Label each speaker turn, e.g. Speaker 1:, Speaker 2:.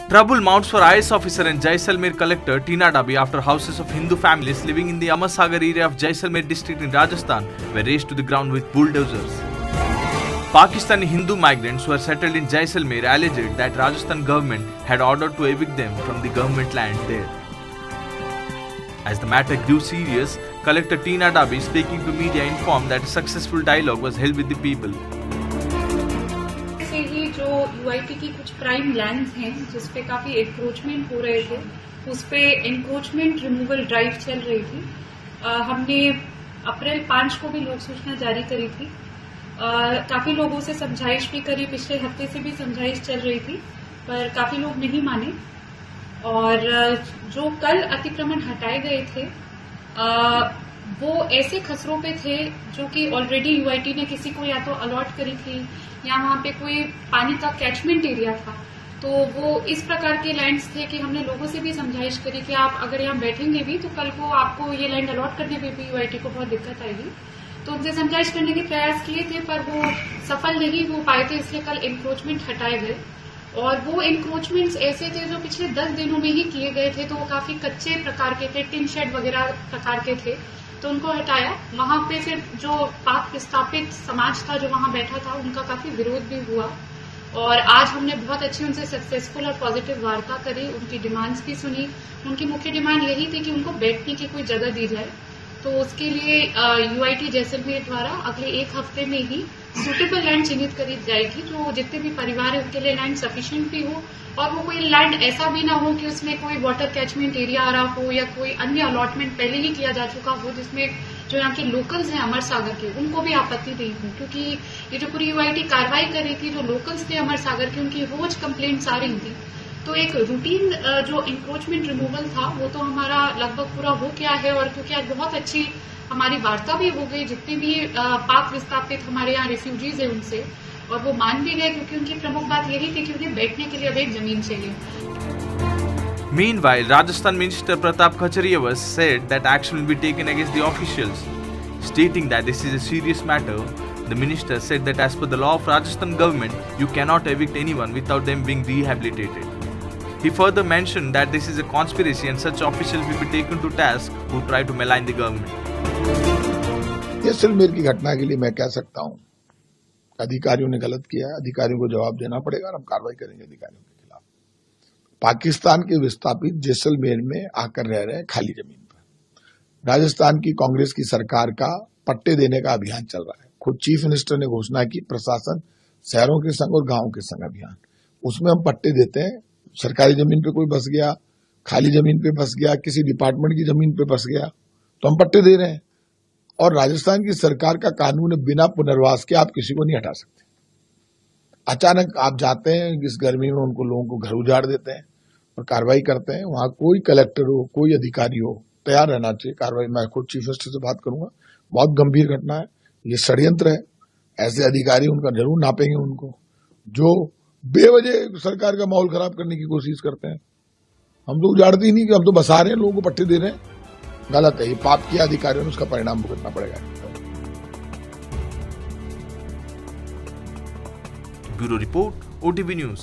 Speaker 1: Trouble mounts for IAS officer and Jaisalmer collector Tina Dabi after houses of Hindu families living in the Amarsagar area of Jaisalmer district in Rajasthan were razed to the ground with bulldozers. Pakistani Hindu migrants who are settled in Jaisalmer alleged that Rajasthan government had ordered to evict them from the government land there. As the matter grew serious, collector Tina Dabi, speaking to media, informed that a successful dialogue was held with the people.
Speaker 2: जो UIT की कुछ prime lands हैं जिस पे काफी encroachment हो रहे थे, उस पे एनक्रोचमेंट रिमूवल ड्राइव चल रही थी। हमने अप्रैल 5 को भी लोक सूचना जारी करी थी। काफी लोगों से समझाइश भी करी, पिछले हफ्ते से भी समझाइश चल रही थी, पर काफी लोग नहीं माने। और जो कल अतिक्रमण हटाए गए थे वो ऐसे खसरों पे थे जो कि ऑलरेडी यूआईटी ने किसी को या तो अलॉट करी थी या वहां पे कोई पानी का कैचमेंट एरिया था। तो वो इस प्रकार के लैंड्स थे कि हमने लोगों से भी समझाइश करी कि आप अगर यहाँ बैठेंगे भी तो कल को आपको ये लैंड अलॉट करने पे भी यूआईटी को बहुत दिक्कत आएगी। तो उनसे समझाइश करने के प्रयास किए थे पर वो सफल नहीं हो पाए थे, इसलिए कल एनक्रोचमेंट हटाए गए। और वो एनक्रोचमेंट्स ऐसे थे जो पिछले 10 दिनों में ही किए गए थे, तो वो काफी कच्चे प्रकार के थे, टिन शेड वगैरह प्रकार के थे, तो उनको हटाया। वहां पे फिर जो पाक विस्थापित समाज था जो वहां बैठा था उनका काफी विरोध भी हुआ। और आज हमने बहुत अच्छी उनसे सक्सेसफुल और पॉजिटिव वार्ता करी, उनकी डिमांड्स भी सुनी। उनकी मुख्य डिमांड यही थी कि उनको बैठने की कोई जगह दी जाए। तो उसके लिए यूआईटी जैसलमेर द्वारा अगले 1 हफ्ते में ही सूटेबल लैंड चिन्हित करी जाएगी, जो जितने भी परिवार है उनके लिए लैंड सफिशिएंट भी हो और वो कोई लैंड ऐसा भी ना हो कि उसमें कोई वाटर कैचमेंट एरिया आ रहा हो या कोई अन्य अलॉटमेंट पहले ही किया जा चुका हो जिसमें जो यहाँ के लोकल्स हैं अमरसागर के उनको भी आपत्ति नहीं हो। क्योंकि ये जो पूरी यूआईटी कार्रवाई कर रही थी, जो लोकल्स थे अमरसागर के, उनकी रोज कंप्लेंट्स आ रही थी। तो एक रूटीन जो इंक्रोचमेंट रिमूवल था वो तो हमारा लगभग पूरा हो गया है। और क्योंकि आज बहुत अच्छी हमारी वार्ता भी हो गई जितने भी पाक विस्थापित हमारे यहाँ रिफ्यूजीज है उनसे, और वो मान भी गए क्योंकि उनकी प्रमुख बात यही थी कि उन्हें बैठने के लिए अब एक जमीन चाहिए।
Speaker 1: Meanwhile, Rajasthan Minister Pratap Kachariya said that action will be taken against the officials. Stating that this is a serious matter, the minister said that as per the law of Rajasthan government, you cannot evict anyone without them being rehabilitated. He further mentioned that this is a conspiracy and such officials will be taken to task who try to malign the government.
Speaker 3: Jaisalmer की घटना के लिए मैं कह सकता हूं अधिकारियों ने गलत किया है, अधिकारियों को जवाब देना पड़ेगा और हम कार्रवाई करेंगे अधिकारियों के खिलाफ। पाकिस्तान के विस्थापित जैसलमेर में आकर रह रहे हैं खाली जमीन पर। राजस्थान की कांग्रेस की सरकार का पट्टे देने का अभियान चल रहा है। खुद चीफ मिनिस्टर ने घोषणा की प्रशासन शहरों के संग और गांवों के संग अभियान, उसमें हम पट्टे देते हैं। सरकारी जमीन पे कोई बस गया, खाली जमीन पे बस गया, किसी डिपार्टमेंट की जमीन पे बस गया तो हम पट्टे दे रहे हैं। और राजस्थान की सरकार का कानून है बिना पुनर्वास के आप किसी को नहीं हटा सकते। अचानक आप जाते हैं इस गर्मी में, उनको लोगों को घर उजाड़ देते हैं और कार्रवाई करते हैं। वहां कोई कलेक्टर हो, कोई अधिकारी हो, तैयार रहना चाहिए कार्रवाई। मैं खुद चीफ मिनिस्टर से बात करूंगा। बहुत गंभीर घटना है, ये षड्यंत्र है। ऐसे अधिकारी उनका जरूर नापेंगे उनको जो बेवजह सरकार का माहौल खराब करने की कोशिश करते हैं। हम तो उजाड़ते ही नहीं कि हम तो बसा रहे हैं, लोगों को पट्टे दे रहे हैं। गलत है, ये पाप किया अधिकारियों ने, उसका परिणाम भुगतना पड़ेगा।
Speaker 1: Bureau report, OTV news.